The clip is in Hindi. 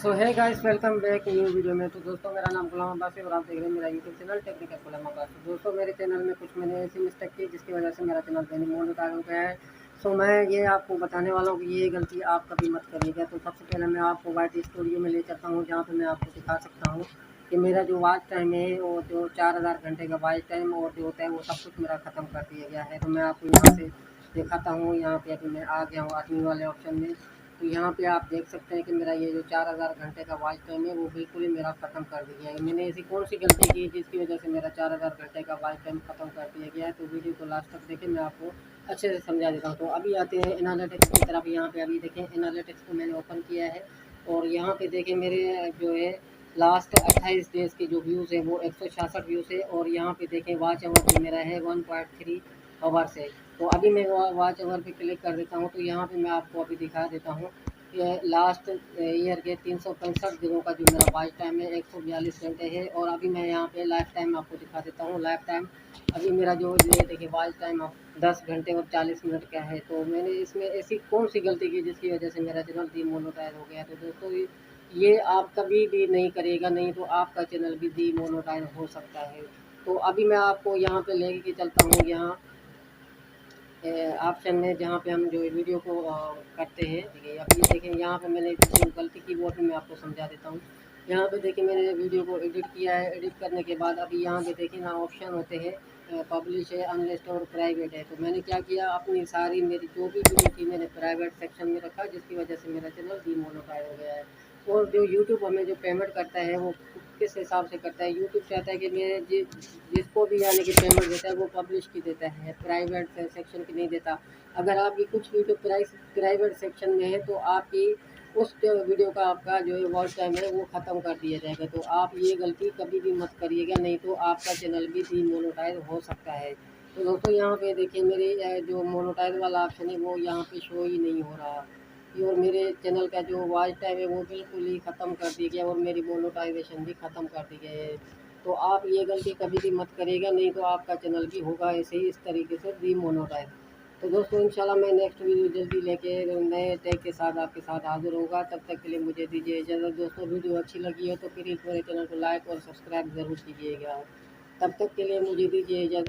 सो है guys, welcome back new video में। तो दोस्तों, मेरा नाम गुलाम अब्बास है और आप देख रहे हैं मेरा यूट्यूब चैनल टेक्निकल गुलाम अब्बास। तो दोस्तों, मेरे चैनल में कुछ मैंने ऐसी मिस्टेक की जिसकी वजह से मेरा चैनल बैन मोनेटाइज हो गया है। सो मैं ये आपको बताने वाला हूँ कि ये गलती आप कभी मत करिएगा। तो सबसे पहले मैं आपको वाइट स्टूडियो में ले चलता हूँ, जहाँ पर मैं आपको दिखा सकता हूँ कि मेरा जो वॉच टाइम है वो जो 4000 घंटे का वॉच टाइम और जो होता है वो सब कुछ मेरा ख़त्म कर दिया गया है। तो मैं आपको यहाँ से दिखाता हूँ। यहाँ पे अभी मैं आ गया हूँ आदमी वाले ऑप्शन में। तो यहाँ पे आप देख सकते हैं कि मेरा ये जो 4000 घंटे का वॉच टाइम है वो बिल्कुल ही मेरा ख़त्म कर दिया है। मैंने ऐसी कौन सी गलती की जिसकी वजह से मेरा 4000 घंटे का वॉच टाइम ख़त्म कर दिया गया है। तो वीडियो को लास्ट तक देखें, मैं आपको अच्छे से समझा देता हूँ। तो अभी आते हैं एनालिटिक्स की तरफ। यहाँ पे अभी देखें, एनालिटिक्स को मैंने ओपन किया है और यहाँ पे देखें मेरे जो है लास्ट 28 डेज़ के जो व्यूज़ है वो 166 व्यूज़ है। और यहाँ पे देखें वॉच आवर भी मेरा है 1.3 आवर्स है। तो अभी मैं वॉच आवर पे क्लिक कर देता हूँ। तो यहाँ पे मैं आपको अभी दिखा देता हूँ कि लास्ट ईयर के 365 दिनों का जो मेरा वॉच टाइम है 142 घंटे है। और अभी मैं यहाँ पे लाइफ टाइम आपको दिखा देता हूँ। लाइफ टाइम अभी मेरा जो ये देखिए वॉच टाइम 10 घंटे और 40 मिनट का है। तो मैंने इसमें ऐसी कौन सी गलती की जिसकी वजह से मेरा चैनल डीमोनेटाइज हो गया। तो दोस्तों, ये आप कभी भी नहीं करिएगा, नहीं तो आपका चैनल भी डीमोनेटाइज हो सकता है। तो अभी मैं आपको यहाँ पे लेके चलता हूँ, यहाँ ऑप्शन में जहाँ पे हम जो वीडियो को करते हैं। देखिए अभी देखें, यहाँ पे मैंने जो गलती की वो भी मैं आपको समझा देता हूँ। यहाँ पे देखिए मैंने वीडियो को एडिट किया है। एडिट करने के बाद अभी यहाँ पे देखिए ना ऑप्शन होते हैं, पब्लिश है, अनलिस्ट और प्राइवेट है। तो मैंने क्या किया, अपनी सारी मेरी जो भी वीडियो थी मैंने प्राइवेट सेक्शन में रखा, जिसकी वजह से मेरा चैनल डीमोनेटाइज हो गया है। और जो यूट्यूब हमें जो पेमेंट करता है वो किस हिसाब से करता है, यूट्यूब चाहता है कि मेरे जिसको भी यानी कि पेमेंट देता है वो पब्लिश की देता है, प्राइवेट सेक्शन की नहीं देता। अगर आपकी कुछ वीडियो प्राइवेट सेक्शन में है तो आपकी उस वीडियो का आपका जो है वॉच टाइम है वो ख़त्म कर दिया जाएगा। तो आप ये गलती कभी भी मत करिएगा, नहीं तो आपका चैनल भी डीमोनेटाइज हो सकता है। तो दोस्तों, यहाँ पे देखिए मेरे जो मोनेटाइज वाला ऑप्शन है वो यहाँ पे शो ही नहीं हो रहा। और मेरे चैनल का जो वॉच टाइम है वो बिल्कुल ही ख़त्म कर दिया गया और मेरी मोनेटाइजेशन भी ख़त्म कर दी गई है। तो आप ये गलती कभी भी मत करिएगा, नहीं तो आपका चैनल भी होगा ऐसे ही इस तरीके से डीमोनेटाइज। तो दोस्तों, इंशाल्लाह मैं नेक्स्ट वीडियो जल्दी लेके नए टैग के साथ आपके साथ हाजिर होगा। तब तक के लिए मुझे दीजिए इजाज़त। दोस्तों, वीडियो अच्छी लगी हो तो प्लीज़ मेरे चैनल को लाइक और सब्सक्राइब ज़रूर कीजिएगा। तब तक के लिए मुझे दीजिए इजाज़त।